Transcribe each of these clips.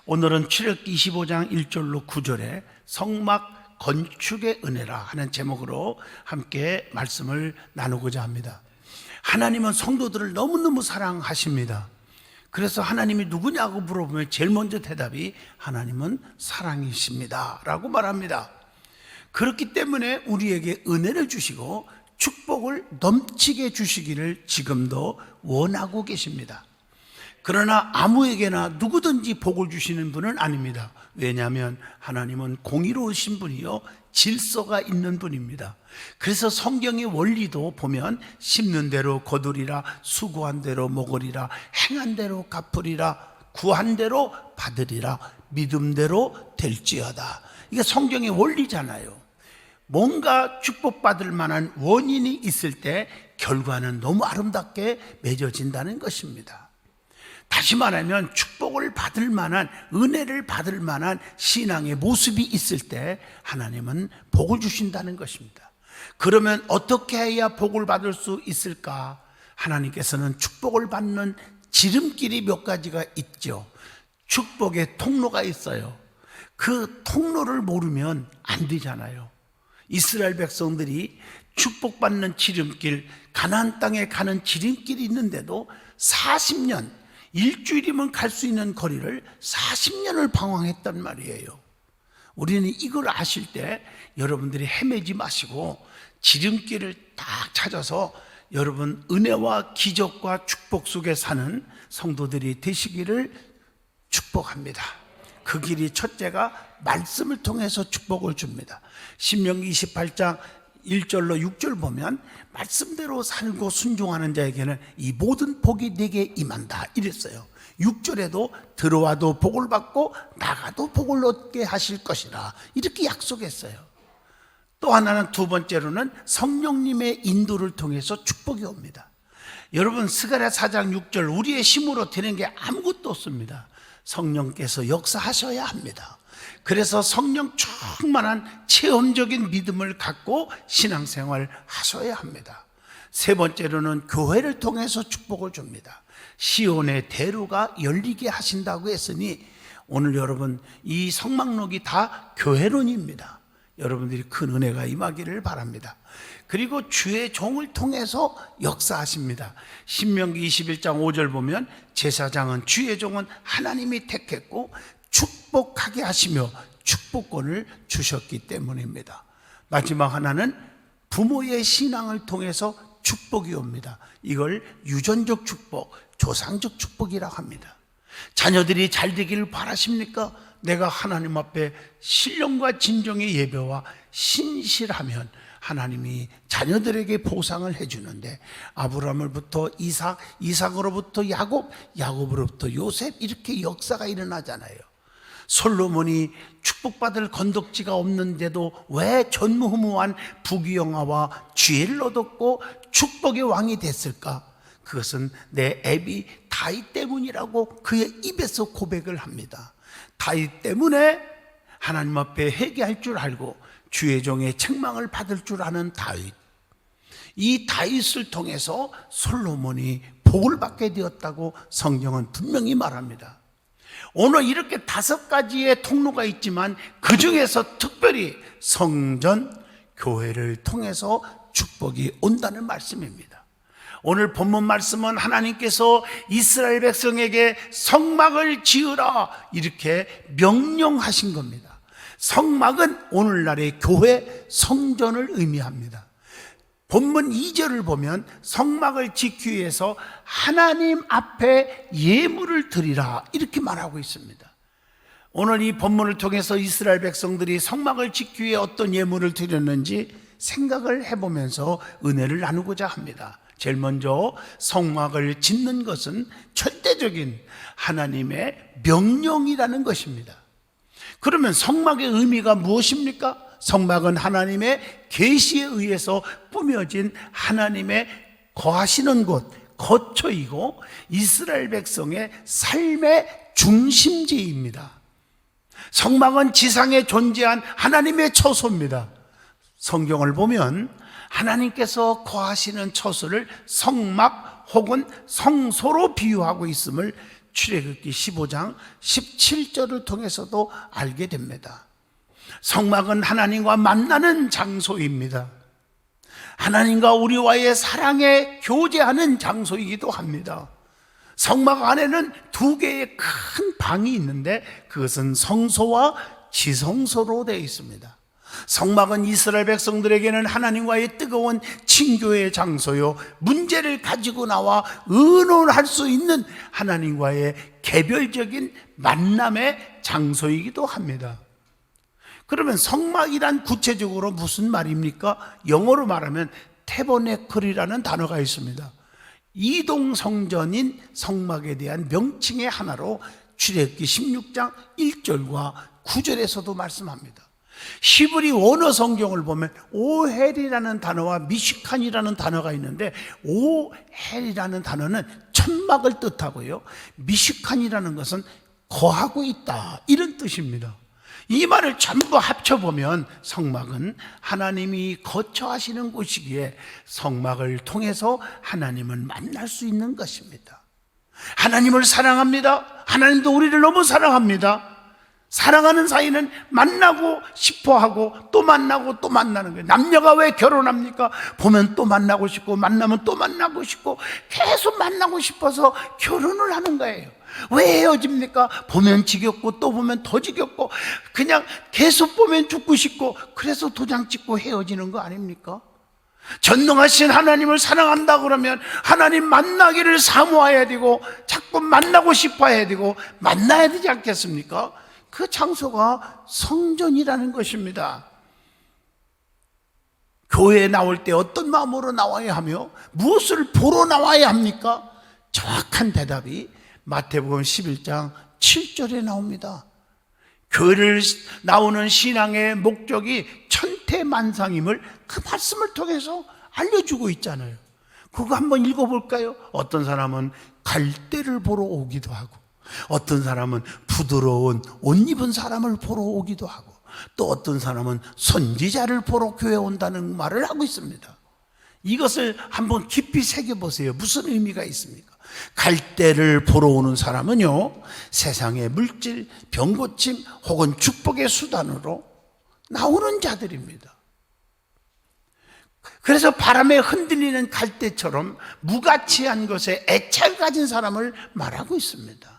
오늘은 출애굽기 25장 1절로 9절에 성막 건축의 은혜라 하는 제목으로 함께 말씀을 나누고자 합니다. 하나님은 성도들을 너무너무 사랑하십니다. 그래서 하나님이 누구냐고 물어보면 제일 먼저 대답이 하나님은 사랑이십니다 라고 말합니다. 그렇기 때문에 우리에게 은혜를 주시고 축복을 넘치게 주시기를 지금도 원하고 계십니다. 그러나 아무에게나 누구든지 복을 주시는 분은 아닙니다. 왜냐하면 하나님은 공의로우신 분이요 질서가 있는 분입니다. 그래서 성경의 원리도 보면 심는 대로 거두리라, 수고한 대로 먹으리라, 행한 대로 갚으리라, 구한 대로 받으리라, 믿음대로 될지어다. 이게 성경의 원리잖아요. 뭔가 축복받을 만한 원인이 있을 때 결과는 너무 아름답게 맺어진다는 것입니다. 다시 말하면 축복을 받을 만한, 은혜를 받을 만한 신앙의 모습이 있을 때 하나님은 복을 주신다는 것입니다. 그러면 어떻게 해야 복을 받을 수 있을까? 하나님께서는 축복을 받는 지름길이 몇 가지가 있죠. 축복의 통로가 있어요. 그 통로를 모르면 안 되잖아요. 이스라엘 백성들이 축복받는 지름길, 가나안 땅에 가는 지름길이 있는데도 40년, 일주일이면 갈 수 있는 거리를 40년을 방황했단 말이에요. 우리는 이걸 아실 때 여러분들이 헤매지 마시고 지름길을 딱 찾아서 여러분 은혜와 기적과 축복 속에 사는 성도들이 되시기를 축복합니다. 그 길이 첫째가 말씀을 통해서 축복을 줍니다. 신명기 28장 1절로 6절 보면 말씀대로 살고 순종하는 자에게는 이 모든 복이 내게 임한다 이랬어요. 6절에도 들어와도 복을 받고 나가도 복을 얻게 하실 것이라 이렇게 약속했어요. 또 하나는 두 번째로는 성령님의 인도를 통해서 축복이 옵니다. 여러분 스가랴 4장 6절 우리의 힘으로 되는 게 아무것도 없습니다. 성령께서 역사하셔야 합니다. 그래서 성령 충만한 체험적인 믿음을 갖고 신앙생활 하셔야 합니다. 세 번째로는 교회를 통해서 축복을 줍니다. 시온의 대로가 열리게 하신다고 했으니 오늘 여러분 이 성막록이 다 교회론입니다. 여러분들이 큰 은혜가 임하기를 바랍니다. 그리고 주의 종을 통해서 역사하십니다. 신명기 21장 5절 보면 제사장은 주의 종은 하나님이 택했고 축복하게 하시며 축복권을 주셨기 때문입니다. 마지막 하나는 부모의 신앙을 통해서 축복이 옵니다. 이걸 유전적 축복, 조상적 축복이라고 합니다. 자녀들이 잘 되기를 바라십니까? 내가 하나님 앞에 신령과 진정의 예배와 신실하면 하나님이 자녀들에게 보상을 해주는데 아브라함으로부터 이삭, 이삭으로부터 야곱, 야곱으로부터 요셉 이렇게 역사가 일어나잖아요. 솔로몬이 축복받을 건덕지가 없는데도 왜 전무후무한 부귀영화와 지혜를 얻었고 축복의 왕이 됐을까? 그것은 내 애비 다윗 때문이라고 그의 입에서 고백을 합니다. 다윗 때문에 하나님 앞에 회개할 줄 알고 주의 종의 책망을 받을 줄 아는 다윗, 이 다윗을 통해서 솔로몬이 복을 받게 되었다고 성경은 분명히 말합니다. 오늘 이렇게 5가지의 통로가 있지만 그 중에서 특별히 성전, 교회를 통해서 축복이 온다는 말씀입니다. 오늘 본문 말씀은 하나님께서 이스라엘 백성에게 성막을 지으라 이렇게 명령하신 겁니다. 성막은 오늘날의 교회, 성전을 의미합니다. 본문 2절을 보면 성막을 짓기 위해서 하나님 앞에 예물을 드리라 이렇게 말하고 있습니다. 오늘 이 본문을 통해서 이스라엘 백성들이 성막을 짓기 위해 어떤 예물을 드렸는지 생각을 해보면서 은혜를 나누고자 합니다. 제일 먼저 성막을 짓는 것은 절대적인 하나님의 명령이라는 것입니다. 그러면 성막의 의미가 무엇입니까? 성막은 하나님의 계시에 의해서 꾸며진 하나님의 거하시는 곳, 거처이고 이스라엘 백성의 삶의 중심지입니다. 성막은 지상에 존재한 하나님의 처소입니다. 성경을 보면 하나님께서 거하시는 처소를 성막 혹은 성소로 비유하고 있음을 출애굽기 15장 17절을 통해서도 알게 됩니다. 성막은 하나님과 만나는 장소입니다. 하나님과 우리와의 사랑에 교제하는 장소이기도 합니다. 성막 안에는 두 개의 큰 방이 있는데 그것은 성소와 지성소로 되어 있습니다. 성막은 이스라엘 백성들에게는 하나님과의 뜨거운 친교의 장소요, 문제를 가지고 나와 의논할 수 있는 하나님과의 개별적인 만남의 장소이기도 합니다. 그러면 성막이란 구체적으로 무슨 말입니까? 영어로 말하면 태버네클이라는 단어가 있습니다. 이동 성전인 성막에 대한 명칭의 하나로 출애굽기 16장 1절과 9절에서도 말씀합니다. 히브리 원어 성경을 보면 오헬이라는 단어와 미시칸이라는 단어가 있는데, 오헬이라는 단어는 천막을 뜻하고요, 미시칸이라는 것은 거하고 있다, 이런 뜻입니다. 이 말을 전부 합쳐보면 성막은 하나님이 거처하시는 곳이기에 성막을 통해서 하나님은 만날 수 있는 것입니다. 하나님을 사랑합니다. 하나님도 우리를 너무 사랑합니다. 사랑하는 사이는 만나고 싶어하고 또 만나고 또 만나는 거예요. 남녀가 왜 결혼합니까? 보면 또 만나고 싶고 만나면 또 만나고 싶고 계속 만나고 싶어서 결혼을 하는 거예요. 왜 헤어집니까? 보면 지겹고 또 보면 더 지겹고 그냥 계속 보면 죽고 싶고 그래서 도장 찍고 헤어지는 거 아닙니까? 전능하신 하나님을 사랑한다 그러면 하나님 만나기를 사모해야 되고 자꾸 만나고 싶어야 되고 만나야 되지 않겠습니까? 그 장소가 성전이라는 것입니다. 교회에 나올 때 어떤 마음으로 나와야 하며 무엇을 보러 나와야 합니까? 정확한 대답이 마태복음 11장 7절에 나옵니다. 교회를 나오는 신앙의 목적이 천태만상임을 그 말씀을 통해서 알려주고 있잖아요. 그거 한번 읽어볼까요? 어떤 사람은 갈대를 보러 오기도 하고, 어떤 사람은 부드러운 옷 입은 사람을 보러 오기도 하고, 또 어떤 사람은 선지자를 보러 교회에 온다는 말을 하고 있습니다. 이것을 한번 깊이 새겨보세요. 무슨 의미가 있습니까? 갈대를 보러 오는 사람은요, 세상의 물질, 병고침 혹은 축복의 수단으로 나오는 자들입니다. 그래서 바람에 흔들리는 갈대처럼 무가치한 것에 애착을 가진 사람을 말하고 있습니다.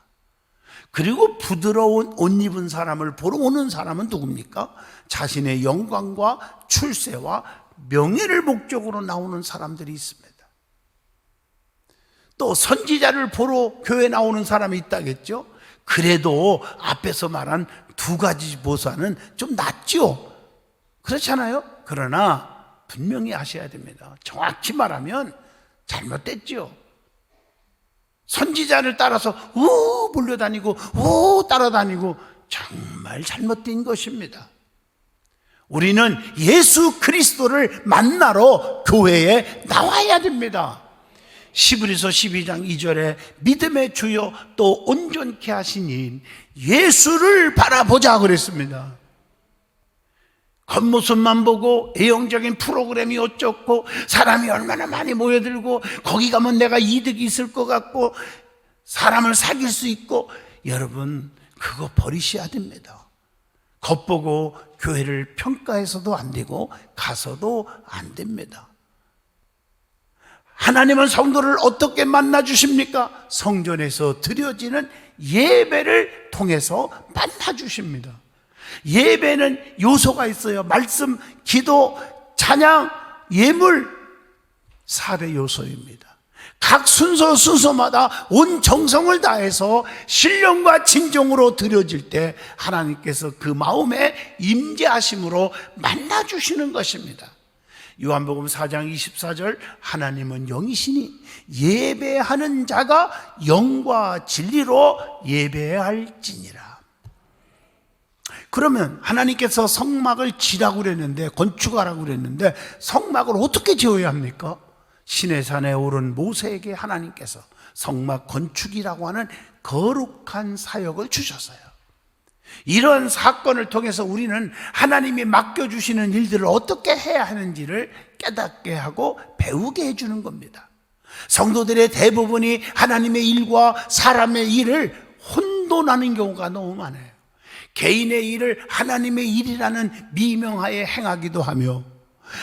그리고 부드러운 옷 입은 사람을 보러 오는 사람은 누굽니까? 자신의 영광과 출세와 명예를 목적으로 나오는 사람들이 있습니다. 또 선지자를 보러 교회 나오는 사람이 있다겠죠? 그래도 앞에서 말한 두 가지 보사는 좀 낫죠? 그렇잖아요? 그러나 분명히 아셔야 됩니다. 정확히 말하면 잘못됐죠. 선지자를 따라서 우 몰려다니고 우 따라다니고 정말 잘못된 것입니다. 우리는 예수 그리스도를 만나러 교회에 나와야 됩니다. 시브리서 12장 2절에 믿음의 주요 또 온전케 하신 이인 예수를 바라보자 그랬습니다. 겉모습만 보고 애용적인 프로그램이 어쩌고 사람이 얼마나 많이 모여들고 거기 가면 내가 이득이 있을 것 같고 사람을 사귈 수 있고, 여러분 그거 버리셔야 됩니다. 겉보고 교회를 평가해서도 안 되고 가서도 안 됩니다. 하나님은 성도를 어떻게 만나 주십니까? 성전에서 드려지는 예배를 통해서 만나 주십니다. 예배는 요소가 있어요. 말씀, 기도, 찬양, 예물 4대 요소입니다. 각 순서마다 온 정성을 다해서 신령과 진정으로 드려질 때 하나님께서 그 마음에 임재하심으로 만나 주시는 것입니다. 요한복음 4장 24절 하나님은 영이시니 예배하는 자가 영과 진리로 예배해야 할지니라. 그러면 하나님께서 성막을 지라고 그랬는데, 건축하라고 그랬는데 성막을 어떻게 지어야 합니까? 시내산에 오른 모세에게 하나님께서 성막 건축이라고 하는 거룩한 사역을 주셨어요. 이런 사건을 통해서 우리는 하나님이 맡겨주시는 일들을 어떻게 해야 하는지를 깨닫게 하고 배우게 해주는 겁니다. 성도들의 대부분이 하나님의 일과 사람의 일을 혼돈하는 경우가 너무 많아요. 개인의 일을 하나님의 일이라는 미명하에 행하기도 하며,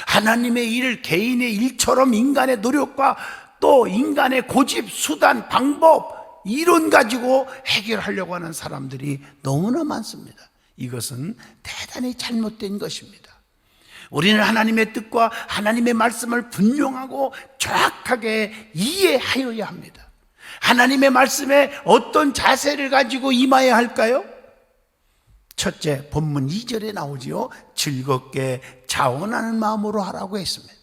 하나님의 일을 개인의 일처럼 인간의 노력과 또 인간의 고집, 수단, 방법, 이론 가지고 해결하려고 하는 사람들이 너무나 많습니다. 이것은 대단히 잘못된 것입니다. 우리는 하나님의 뜻과 하나님의 말씀을 분명하고 정확하게 이해하여야 합니다. 하나님의 말씀에 어떤 자세를 가지고 임해야 할까요? 첫째, 본문 2절에 나오지요. 즐겁게 자원하는 마음으로 하라고 했습니다.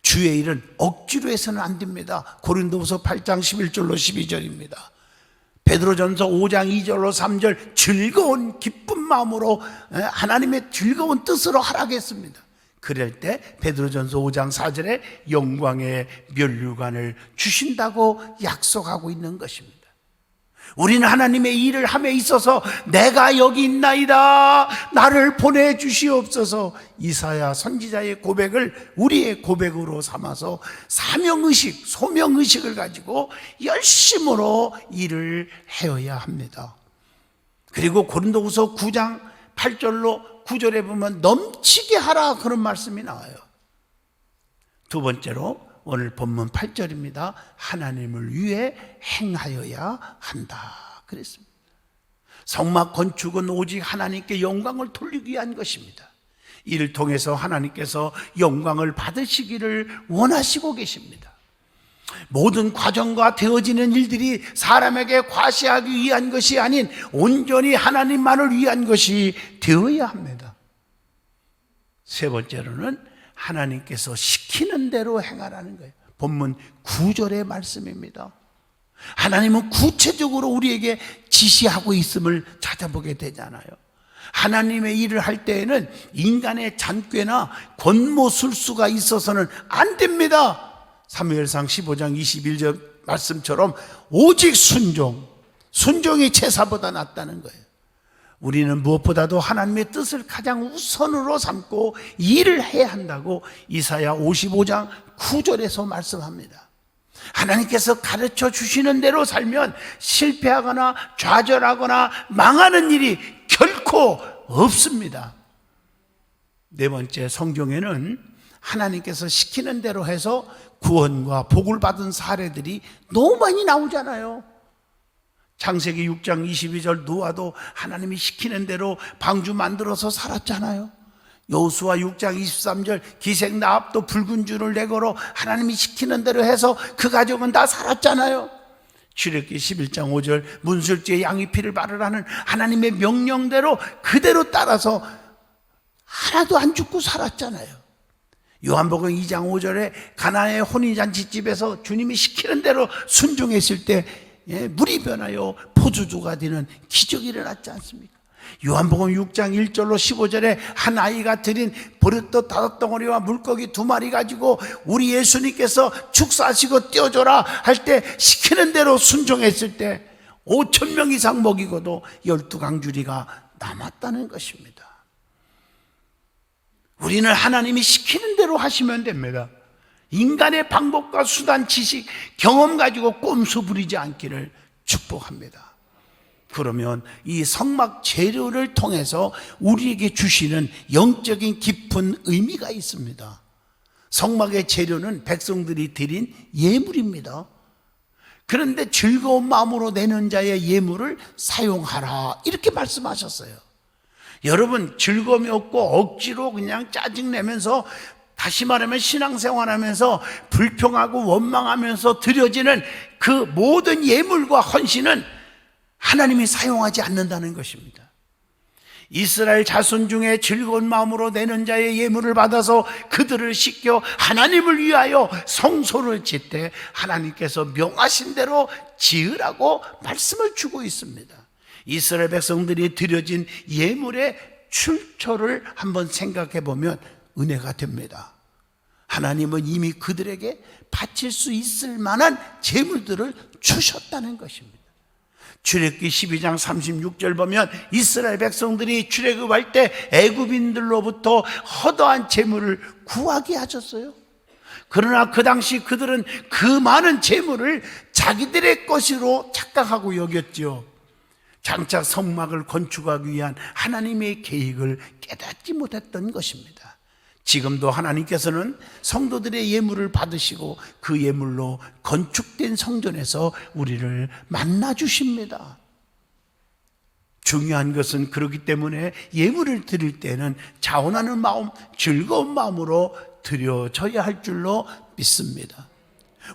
주의 일은 억지로 해서는 안 됩니다. 고린도후서 8장 11절로 12절입니다. 베드로전서 5장 2절로 3절, 즐거운 기쁜 마음으로 하나님의 즐거운 뜻으로 하라고 했습니다. 그럴 때 베드로전서 5장 4절에 영광의 면류관을 주신다고 약속하고 있는 것입니다. 우리는 하나님의 일을 함에 있어서 내가 여기 있나이다, 나를 보내주시옵소서, 이사야 선지자의 고백을 우리의 고백으로 삼아서 사명의식, 소명의식을 가지고 열심으로 일을 해야 합니다. 그리고 고린도후서 9장 8절로 9절에 보면 넘치게 하라, 그런 말씀이 나와요. 두 번째로 오늘 본문 8절입니다. 하나님을 위해 행하여야 한다 그랬습니다. 성막 건축은 오직 하나님께 영광을 돌리기 위한 것입니다. 이를 통해서 하나님께서 영광을 받으시기를 원하시고 계십니다. 모든 과정과 되어지는 일들이 사람에게 과시하기 위한 것이 아닌 온전히 하나님만을 위한 것이 되어야 합니다. 세 번째로는 하나님께서 시키는 대로 행하라는 거예요. 본문 9절의 말씀입니다. 하나님은 구체적으로 우리에게 지시하고 있음을 찾아보게 되잖아요. 하나님의 일을 할 때에는 인간의 잔꾀나 권모술수가 있어서는 안 됩니다. 사무엘상 15장 21절 말씀처럼 오직 순종이 제사보다 낫다는 거예요. 우리는 무엇보다도 하나님의 뜻을 가장 우선으로 삼고 일을 해야 한다고 이사야 55장 9절에서 말씀합니다. 하나님께서 가르쳐 주시는 대로 살면 실패하거나 좌절하거나 망하는 일이 결코 없습니다. 네 번째, 성경에는 하나님께서 시키는 대로 해서 구원과 복을 받은 사례들이 너무 많이 나오잖아요. 창세기 6장 22절 노아도 하나님이 시키는 대로 방주 만들어서 살았잖아요. 여호수아 6장 23절 기생나합도 붉은 줄을 내걸어 하나님이 시키는 대로 해서 그 가족은 다 살았잖아요. 출애굽기 11장 5절 문술주의 양의 피를 바르라는 하나님의 명령대로 그대로 따라서 하나도 안 죽고 살았잖아요. 요한복음 2장 5절에 가나의 혼인잔치집에서 주님이 시키는 대로 순종했을 때 물이 변하여 포도주가 되는 기적이 일어났지 않습니까? 요한복음 6장 1절로 15절에 한 아이가 드린 버릇도 5덩어리와 물고기 2마리 가지고 우리 예수님께서 축사하시고 띄워줘라 할 때 시키는 대로 순종했을 때 5,000명 이상 먹이고도 12강주리가 남았다는 것입니다. 우리는 하나님이 시키는 대로 하시면 됩니다. 인간의 방법과 수단, 지식, 경험 가지고 꼼수 부리지 않기를 축복합니다. 그러면 이 성막 재료를 통해서 우리에게 주시는 영적인 깊은 의미가 있습니다. 성막의 재료는 백성들이 드린 예물입니다. 그런데 즐거운 마음으로 내는 자의 예물을 사용하라, 이렇게 말씀하셨어요. 여러분, 즐거움이 없고 억지로 그냥 짜증내면서, 다시 말하면 신앙생활하면서 불평하고 원망하면서 드려지는 그 모든 예물과 헌신은 하나님이 사용하지 않는다는 것입니다. 이스라엘 자손 중에 즐거운 마음으로 내는 자의 예물을 받아서 그들을 씻겨 하나님을 위하여 성소를 짓되 하나님께서 명하신 대로 지으라고 말씀을 주고 있습니다. 이스라엘 백성들이 드려진 예물의 출처를 한번 생각해 보면 은혜가 됩니다. 하나님은 이미 그들에게 바칠 수 있을 만한 재물들을 주셨다는 것입니다. 출애굽기 12장 36절 보면 이스라엘 백성들이 출애굽할 때 애굽인들로부터 허다한 재물을 구하게 하셨어요. 그러나 그 당시 그들은 그 많은 재물을 자기들의 것으로 착각하고 여겼죠. 장차 성막을 건축하기 위한 하나님의 계획을 깨닫지 못했던 것입니다. 지금도 하나님께서는 성도들의 예물을 받으시고 그 예물로 건축된 성전에서 우리를 만나 주십니다. 중요한 것은 그렇기 때문에 예물을 드릴 때는 자원하는 마음, 즐거운 마음으로 드려져야 할 줄로 믿습니다.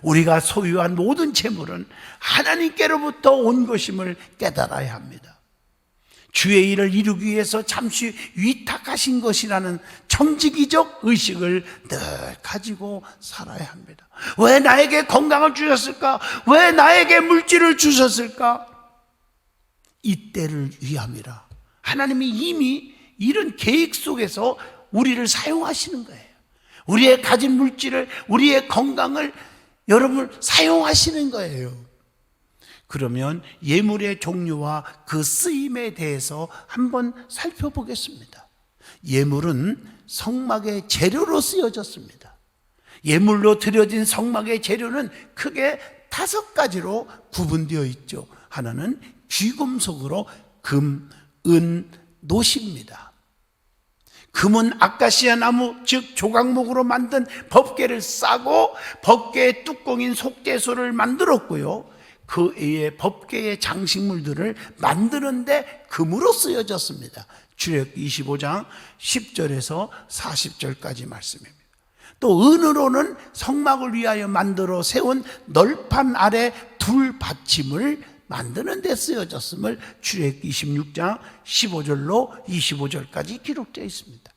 우리가 소유한 모든 재물은 하나님께로부터 온 것임을 깨달아야 합니다. 주의 일을 이루기 위해서 잠시 위탁하신 것이라는 청지기적 의식을 늘 가지고 살아야 합니다. 왜 나에게 건강을 주셨을까? 왜 나에게 물질을 주셨을까? 이때를 위함이라. 하나님이 이미 이런 계획 속에서 우리를 사용하시는 거예요. 우리의 가진 물질을, 우리의 건강을 여러분 사용하시는 거예요. 그러면 예물의 종류와 그 쓰임에 대해서 한번 살펴보겠습니다. 예물은 성막의 재료로 쓰여졌습니다. 예물로 드려진 성막의 재료는 크게 5가지로 구분되어 있죠. 하나는 귀금속으로 금, 은, 놋입니다. 금은 아카시아 나무, 즉 조각목으로 만든 법궤를 싸고 법궤의 뚜껑인 속죄소를 만들었고요. 그 외에 법궤의 장식물들을 만드는데 금으로 쓰여졌습니다. 출애굽기 25장 10절에서 40절까지 말씀입니다. 또 은으로는 성막을 위하여 만들어 세운 널판 아래 둘 받침을 만드는 데 쓰여졌음을 출애굽기 26장 15절로 25절까지 기록되어 있습니다.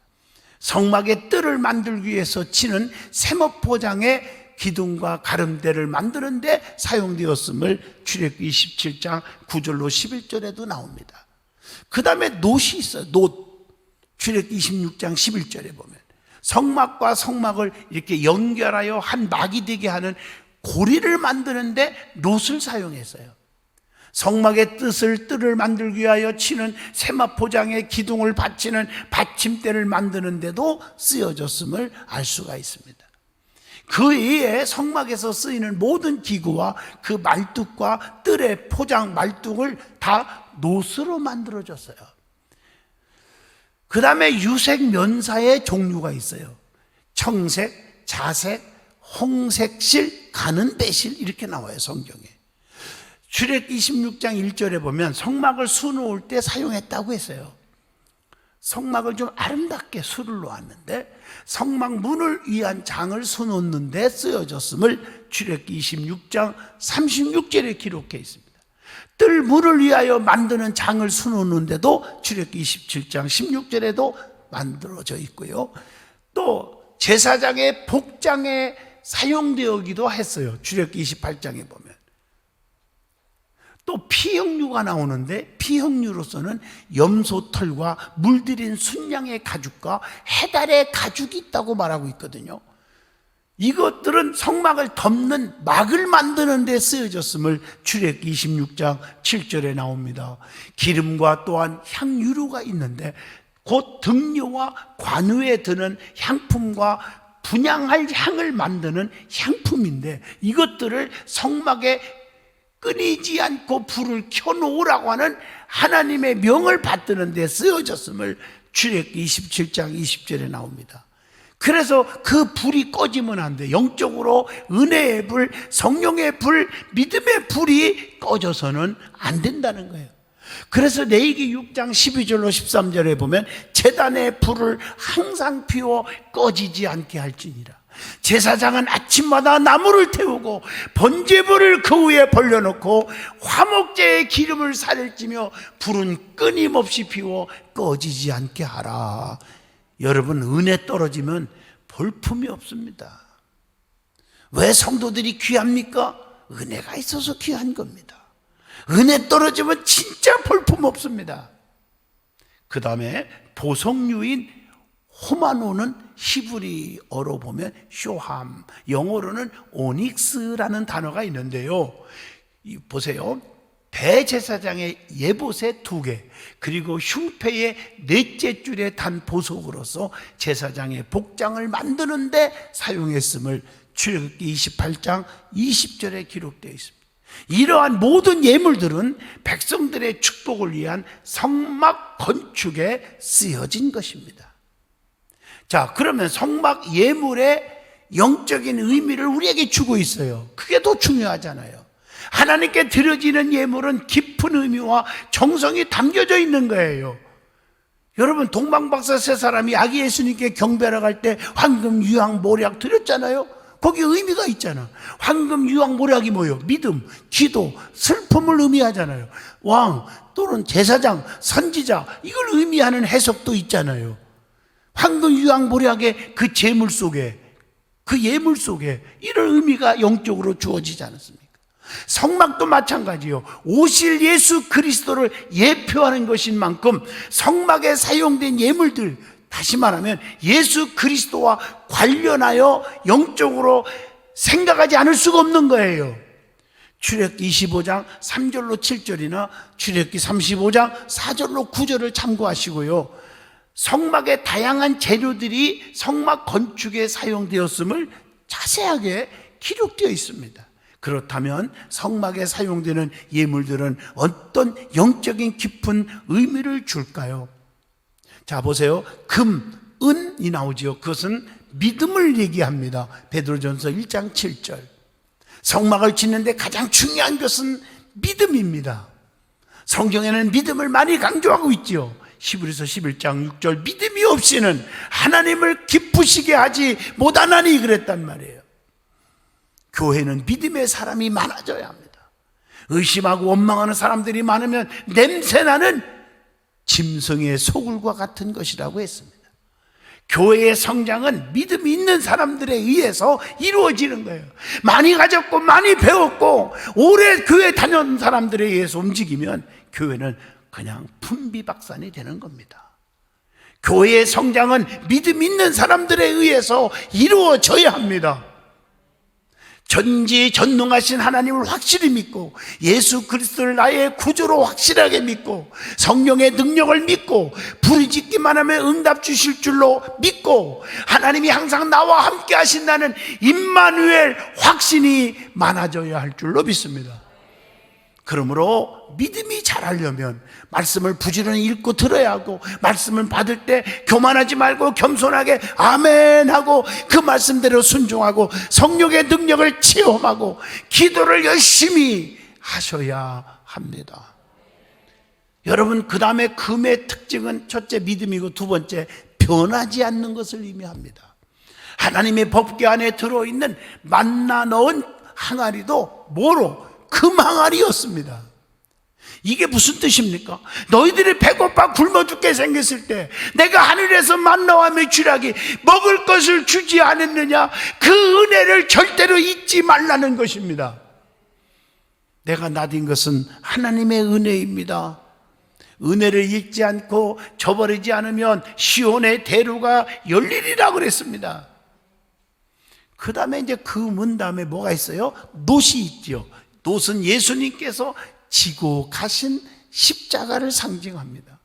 성막의 뜰을 만들기 위해서 치는 세모포장의 기둥과 가름대를 만드는 데 사용되었음을 출애굽기 27장 9절로 11절에도 나옵니다. 그 다음에 놋이 있어요. 놋. 출애굽기 26장 11절에 보면 성막과 성막을 이렇게 연결하여 한 막이 되게 하는 고리를 만드는데 놋을 사용했어요. 성막의 뜰을 만들기 위하여 치는 세마포장의 기둥을 받치는 받침대를 만드는 데도 쓰여졌음을 알 수가 있습니다. 그 외에 성막에서 쓰이는 모든 기구와 그 말뚝과 뜰의 포장 말뚝을 다 놋으로 만들어졌어요. 그 다음에 유색 면사의 종류가 있어요. 청색, 자색, 홍색실, 가는 배실 이렇게 나와요, 성경에. 출애굽기 26장 1절에 보면 성막을 수놓을 때 사용했다고 했어요. 성막을 좀 아름답게 수를 놓았는데 성막 문을 위한 장을 수놓는 데 쓰여졌음을 출애굽기 26장 36절에 기록해 있습니다. 뜰 문을 위하여 만드는 장을 수놓는 데도 출애굽기 27장 16절에도 만들어져 있고요. 또 제사장의 복장에 사용되기도 했어요. 출애굽기 28장에 보면. 또 피형류가 나오는데 피형류로서는 염소털과 물들인 순양의 가죽과 해달의 가죽이 있다고 말하고 있거든요. 이것들은 성막을 덮는 막을 만드는 데 쓰여졌음을 출애굽기 26장 7절에 나옵니다. 기름과 또한 향유류가 있는데 곧 등료와 관우에 드는 향품과 분향할 향을 만드는 향품인데 이것들을 성막에 끊이지 않고 불을 켜놓으라고 하는 하나님의 명을 받드는 데 쓰여졌음을 출애굽기 27장 20절에 나옵니다. 그래서 그 불이 꺼지면 안 돼. 영적으로 은혜의 불, 성령의 불, 믿음의 불이 꺼져서는 안 된다는 거예요. 그래서 레위기 6장 12절로 13절에 보면 제단의 불을 항상 피워 꺼지지 않게 할지니라. 제사장은 아침마다 나무를 태우고 번제불을 그 위에 벌려놓고 화목제의 기름을 사를찌며 불은 끊임없이 피워 꺼지지 않게 하라. 여러분, 은혜 떨어지면 볼품이 없습니다. 왜 성도들이 귀합니까? 은혜가 있어서 귀한 겁니다. 은혜 떨어지면 진짜 볼품 없습니다. 그 다음에 보석류인 호마노는 히브리어로 보면 쇼함, 영어로는 오닉스라는 단어가 있는데요. 보세요. 대제사장의 예봇의 2개, 그리고 흉패의 4째 줄에 단 보석으로서 제사장의 복장을 만드는데 사용했음을 출애굽기 28장 20절에 기록되어 있습니다. 이러한 모든 예물들은 백성들의 축복을 위한 성막 건축에 쓰여진 것입니다. 자, 그러면 성막 예물의 영적인 의미를 우리에게 주고 있어요. 그게 더 중요하잖아요. 하나님께 드려지는 예물은 깊은 의미와 정성이 담겨져 있는 거예요. 여러분, 동방박사 3사람이 아기 예수님께 경배하러 갈 때 황금, 유황, 모략 드렸잖아요. 거기에 의미가 있잖아. 황금, 유황, 모략이 뭐예요? 믿음, 기도, 슬픔을 의미하잖아요. 왕 또는 제사장, 선지자, 이걸 의미하는 해석도 있잖아요. 황금, 유황, 모략의 그 제물 속에, 그 예물 속에 이런 의미가 영적으로 주어지지 않았습니까? 성막도 마찬가지요. 오실 예수 그리스도를 예표하는 것인 만큼 성막에 사용된 예물들, 다시 말하면 예수 그리스도와 관련하여 영적으로 생각하지 않을 수가 없는 거예요. 출애굽기 25장 3절로 7절이나 출애굽기 35장 4절로 9절을 참고하시고요. 성막의 다양한 재료들이 성막 건축에 사용되었음을 자세하게 기록되어 있습니다. 그렇다면 성막에 사용되는 예물들은 어떤 영적인 깊은 의미를 줄까요? 자, 보세요. 금, 은이 나오지요. 그것은 믿음을 얘기합니다. 베드로전서 1장 7절. 성막을 짓는데 가장 중요한 것은 믿음입니다. 성경에는 믿음을 많이 강조하고 있지요. 히브리서 11장 6절, 믿음이 없이는 하나님을 기쁘시게 하지 못하나니 그랬단 말이에요. 교회는 믿음의 사람이 많아져야 합니다. 의심하고 원망하는 사람들이 많으면 냄새나는 짐승의 소굴과 같은 것이라고 했습니다. 교회의 성장은 믿음이 있는 사람들에 의해서 이루어지는 거예요. 많이 가졌고 많이 배웠고 오래 교회 다녀온 사람들에 의해서 움직이면 교회는 그냥 풍비박산이 되는 겁니다. 교회의 성장은 믿음 있는 사람들에 의해서 이루어져야 합니다. 전지전능하신 하나님을 확실히 믿고 예수 그리스도를 나의 구주로 확실하게 믿고 성령의 능력을 믿고 부르짖기만 하면 응답 주실 줄로 믿고 하나님이 항상 나와 함께 하신다는 임마누엘 확신이 많아져야 할 줄로 믿습니다. 그러므로 믿음이 자라려면 말씀을 부지런히 읽고 들어야 하고, 말씀을 받을 때 교만하지 말고 겸손하게 아멘 하고 그 말씀대로 순종하고 성령의 능력을 체험하고 기도를 열심히 하셔야 합니다. 여러분, 그 다음에 금의 특징은 첫째 믿음이고 두 번째 변하지 않는 것을 의미합니다. 하나님의 법궤 안에 들어있는 만나 넣은 항아리도 뭐로? 금 항아리였습니다. 이게 무슨 뜻입니까? 너희들이 배고파 굶어 죽게 생겼을 때 내가 하늘에서 만나와 메추라기 먹을 것을 주지 않았느냐? 그 은혜를 절대로 잊지 말라는 것입니다. 내가 나딘 것은 하나님의 은혜입니다. 은혜를 잊지 않고 저버리지 않으면 시온의 대로가 열리리라고 그랬습니다. 그 다음에 이제 그 문 다음에 뭐가 있어요? 놋이 있죠. 놋은 예수님께서 지고 가신 십자가를 상징합니다.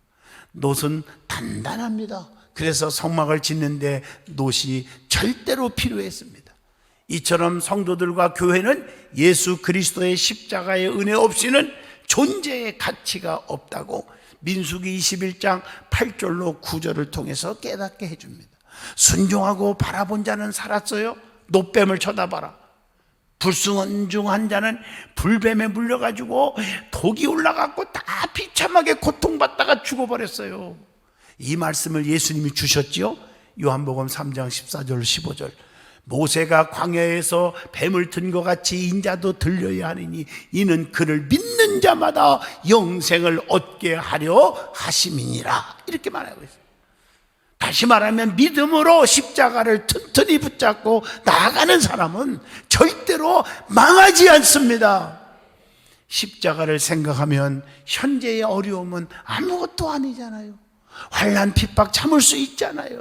놋은 단단합니다. 그래서 성막을 짓는데 놋이 절대로 필요했습니다. 이처럼 성도들과 교회는 예수 그리스도의 십자가의 은혜 없이는 존재의 가치가 없다고 민수기 21장 8절로 9절을 통해서 깨닫게 해줍니다. 순종하고 바라본 자는 살았어요. 놋뱀을 쳐다봐라. 불순종한 자는 불뱀에 물려가지고 독이 올라갔고 다 비참하게 고통받다가 죽어버렸어요. 이 말씀을 예수님이 주셨지요. 요한복음 3장 14절 15절. 모세가 광야에서 뱀을 든 것 같이 인자도 들려야 하느니 이는 그를 믿는 자마다 영생을 얻게 하려 하심이니라. 이렇게 말하고 있어요. 다시 말하면 믿음으로 십자가를 튼튼히 붙잡고 나아가는 사람은 절대로 망하지 않습니다. 십자가를 생각하면 현재의 어려움은 아무것도 아니잖아요. 환난 핍박 참을 수 있잖아요.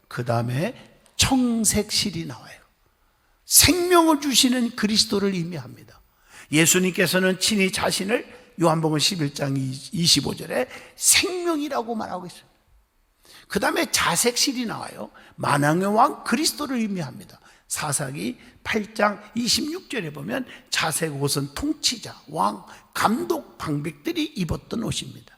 그 다음에 청색실이 나와요. 생명을 주시는 그리스도를 의미합니다. 예수님께서는 친히 자신을 요한복음 11장 25절에 생명이라고 말하고 있어요. 그 다음에 자색실이 나와요. 만왕의 왕 그리스도를 의미합니다. 사사기 8장 26절에 보면 자색 옷은 통치자, 왕, 감독, 방백들이 입었던 옷입니다.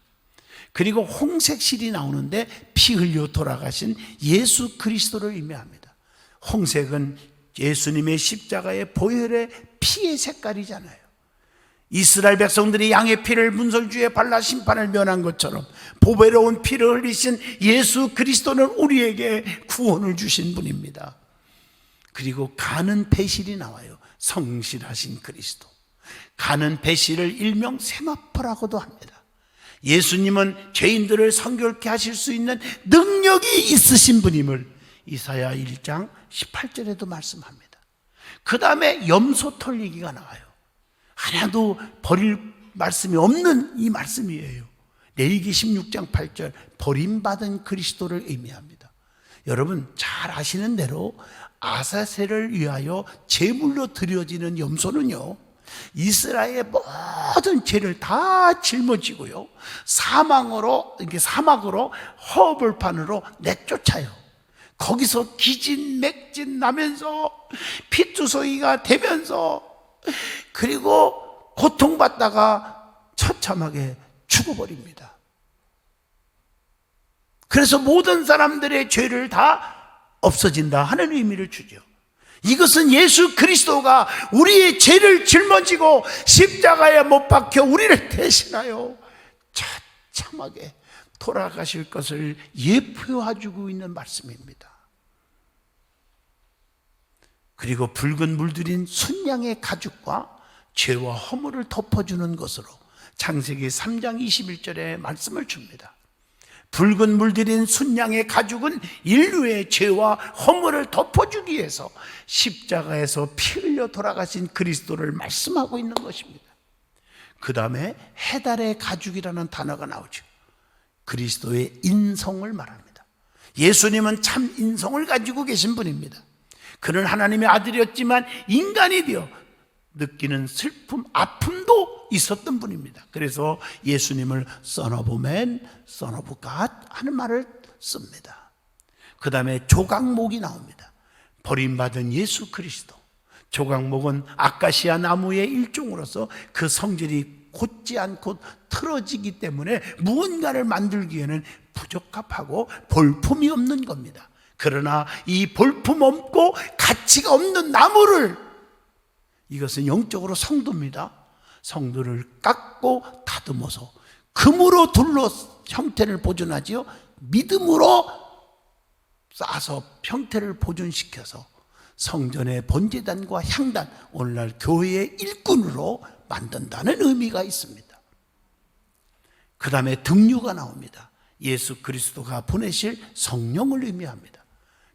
그리고 홍색실이 나오는데 피 흘려 돌아가신 예수 그리스도를 의미합니다. 홍색은 예수님의 십자가의 보혈의 피의 색깔이잖아요. 이스라엘 백성들이 양의 피를 문설주에 발라 심판을 면한 것처럼 보배로운 피를 흘리신 예수 그리스도는 우리에게 구원을 주신 분입니다. 그리고 가는 배실이 나와요. 성실하신 그리스도. 가는 배실을 일명 세마포라고도 합니다. 예수님은 죄인들을 성결케 하실 수 있는 능력이 있으신 분임을 이사야 1장 18절에도 말씀합니다. 그 다음에 염소 털리기가 나와요. 하나도 버릴 말씀이 없는 이 말씀이에요. 레위기 16장 8절 버림받은 그리스도를 의미합니다. 여러분 잘 아시는 대로 아사셀을 위하여 제물로 드려지는 염소는요, 이스라엘의 모든 죄를 다 짊어지고요, 사막으로 허벌판으로 내쫓아요. 거기서 기진맥진 나면서 피투성이가 되면서 그리고 고통받다가 처참하게 죽어버립니다. 그래서 모든 사람들의 죄를 다 없어진다 하는 의미를 주죠. 이것은 예수 그리스도가 우리의 죄를 짊어지고 십자가에 못 박혀 우리를 대신하여 처참하게 돌아가실 것을 예표해주고 있는 말씀입니다. 그리고 붉은 물들인 순양의 가죽과 죄와 허물을 덮어주는 것으로 창세기 3장 21절에 말씀을 줍니다. 붉은 물들인 순양의 가죽은 인류의 죄와 허물을 덮어주기 위해서 십자가에서 피 흘려 돌아가신 그리스도를 말씀하고 있는 것입니다. 그 다음에 해달의 가죽이라는 단어가 나오죠. 그리스도의 인성을 말합니다. 예수님은 참 인성을 가지고 계신 분입니다. 그는 하나님의 아들이었지만 인간이 되어 느끼는 슬픔, 아픔도 있었던 분입니다. 그래서 예수님을 Son of Man, Son of God 하는 말을 씁니다. 그 다음에 조각목이 나옵니다. 버림받은 예수 그리스도. 조각목은 아카시아 나무의 일종으로서 그 성질이 곧지 않고 틀어지기 때문에 무언가를 만들기에는 부적합하고 볼품이 없는 겁니다. 그러나 이 볼품 없고 가치가 없는 나무를, 이것은 영적으로 성도입니다. 성도를 깎고 다듬어서 금으로 둘러 형태를 보존하지요, 믿음으로 쌓아서 형태를 보존시켜서 성전의 번제단과 향단, 오늘날 교회의 일꾼으로 만든다는 의미가 있습니다. 그 다음에 등류가 나옵니다. 예수 그리스도가 보내실 성령을 의미합니다.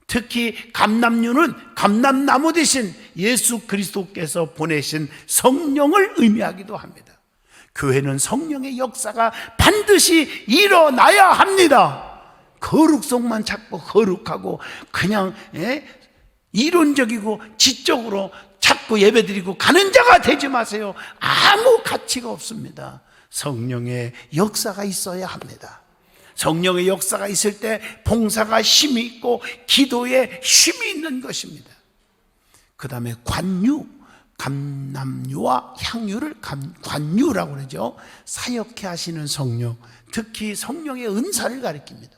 특히 감람류는 감람나무 대신 예수 그리스도께서 보내신 성령을 의미하기도 합니다. 교회는 성령의 역사가 반드시 일어나야 합니다. 거룩성만 찾고 거룩하고 그냥 이론적이고 지적으로 찾고 예배드리고 가는 자가 되지 마세요. 아무 가치가 없습니다. 성령의 역사가 있어야 합니다. 성령의 역사가 있을 때 봉사가 힘이 있고 기도에 힘이 있는 것입니다. 그 다음에 관유, 감람유와 향유를 관유라고 그러죠. 사역해 하시는 성령, 특히 성령의 은사를 가리킵니다.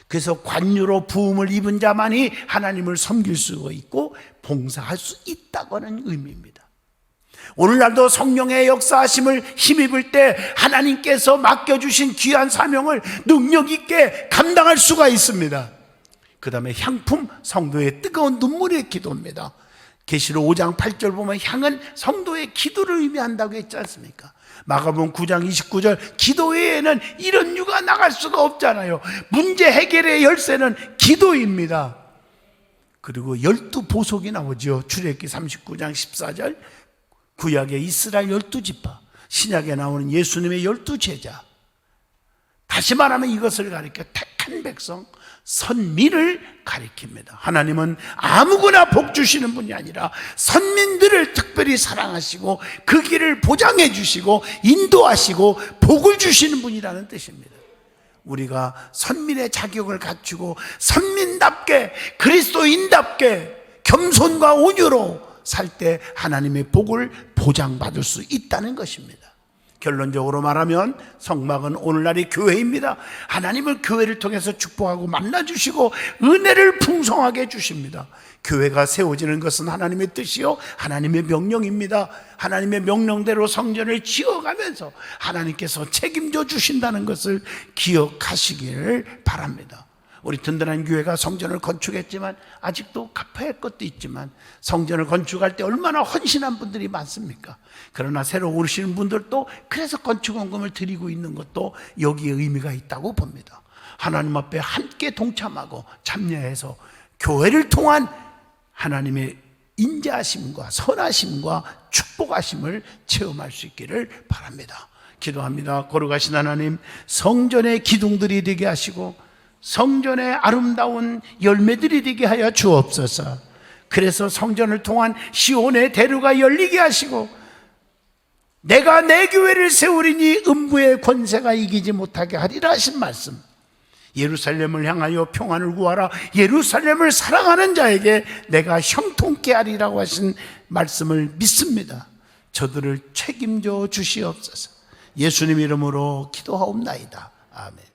그래서 관유로 부음을 입은 자만이 하나님을 섬길 수 있고 봉사할 수 있다고 하는 의미입니다. 오늘날도 성령의 역사하심을 힘입을 때 하나님께서 맡겨주신 귀한 사명을 능력 있게 감당할 수가 있습니다. 그 다음에 향품, 성도의 뜨거운 눈물의 기도입니다. 계시록 5장 8절 보면 향은 성도의 기도를 의미한다고 했지 않습니까? 마가복음 9장 29절 기도 외에는 이런 유가 나갈 수가 없잖아요. 문제 해결의 열쇠는 기도입니다. 그리고 12보석이 나오죠. 출애굽기 39장 14절 구약의 이스라엘 12지파, 신약에 나오는 예수님의 12제자. 다시 말하면 이것을 가리켜 택한 백성, 선민을 가리킵니다. 하나님은 아무거나 복 주시는 분이 아니라 선민들을 특별히 사랑하시고 그 길을 보장해 주시고 인도하시고 복을 주시는 분이라는 뜻입니다. 우리가 선민의 자격을 갖추고 선민답게 그리스도인답게 겸손과 온유로 살 때 하나님의 복을 보장받을 수 있다는 것입니다. 결론적으로 말하면 성막은 오늘날의 교회입니다. 하나님은 교회를 통해서 축복하고 만나주시고 은혜를 풍성하게 주십니다. 교회가 세워지는 것은 하나님의 뜻이요 하나님의 명령입니다. 하나님의 명령대로 성전을 지어가면서 하나님께서 책임져 주신다는 것을 기억하시기를 바랍니다. 우리 든든한 교회가 성전을 건축했지만 아직도 갚아야 할 것도 있지만 성전을 건축할 때 얼마나 헌신한 분들이 많습니까? 그러나 새로 오시는 분들도 그래서 건축원금을 드리고 있는 것도 여기에 의미가 있다고 봅니다. 하나님 앞에 함께 동참하고 참여해서 교회를 통한 하나님의 인자하심과 선하심과 축복하심을 체험할 수 있기를 바랍니다. 기도합니다. 거룩하신 하나님, 성전의 기둥들이 되게 하시고 성전의 아름다운 열매들이 되게 하여 주옵소서. 그래서 성전을 통한 시온의 대로가 열리게 하시고 내가 내 교회를 세우리니 음부의 권세가 이기지 못하게 하리라 하신 말씀, 예루살렘을 향하여 평안을 구하라, 예루살렘을 사랑하는 자에게 내가 형통케 하리라고 하신 말씀을 믿습니다. 저들을 책임져 주시옵소서. 예수님 이름으로 기도하옵나이다. 아멘.